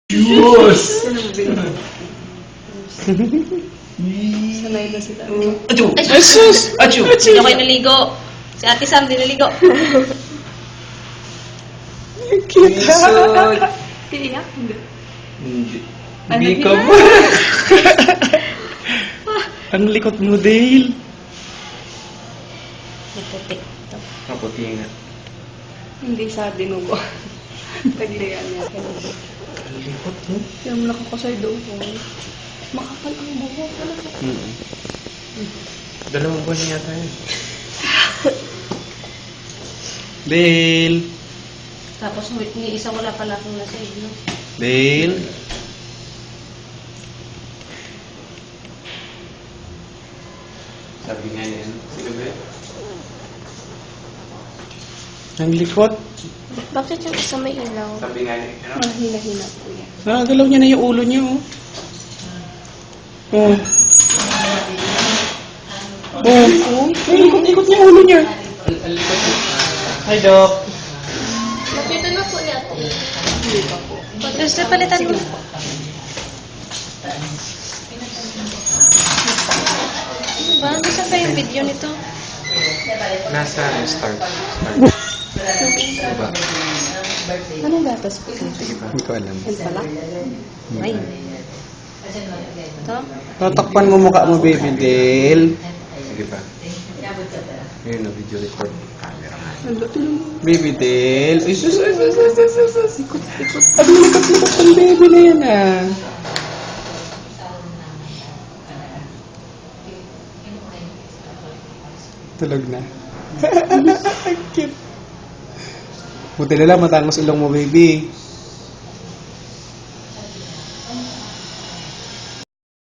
Diyos! Sanay na sila. Achoo! Ay, sus! Achoo! Hindi ako naligo. Si Ate Sam, di naligo. Cute. Isod! Iiyak? Hindi. Hindi. Ano Hindi ka yan? ba? Ang likot mo, Dale. Naputi. Maputi nga. Hindi sa dinugo. Taglian niya. Ang likot mo. Kaya mo nakakasay doon ko. Makapal ang buhok. Dalawang buwan na yata yun. Dale! Tapos, ni isa wala pala akong nasa no? Dale! Sabi nga yan. Sige ba? Ang likot. Bakit yung isa may ilaw? Sabi nga yan. Ano? Hina-hina po yan. Nakagalaw niya na yung ulo niya, oh. Oh. Oh. Ay, likot-likot niya yung ulo niya. Hi, Doc. Nakita na po niya ito. Hindi pa po. Gusto palitan mo. Ano ba? Nasaan pa yung video nito? Nasa start. Diba? Anong gatas po? Hindi ko alam. Yan pala? Ay. Ito? Tatakpan mo mukha mo, baby Dale. Sige pa. Ngayon na video record. Camera nga. Baby Dale. Ay, sus. Ikot. Ang likot-likot ng baby na yan, ah. Tulog na. Ang cute. Buti na lang matangos ilong mo, baby.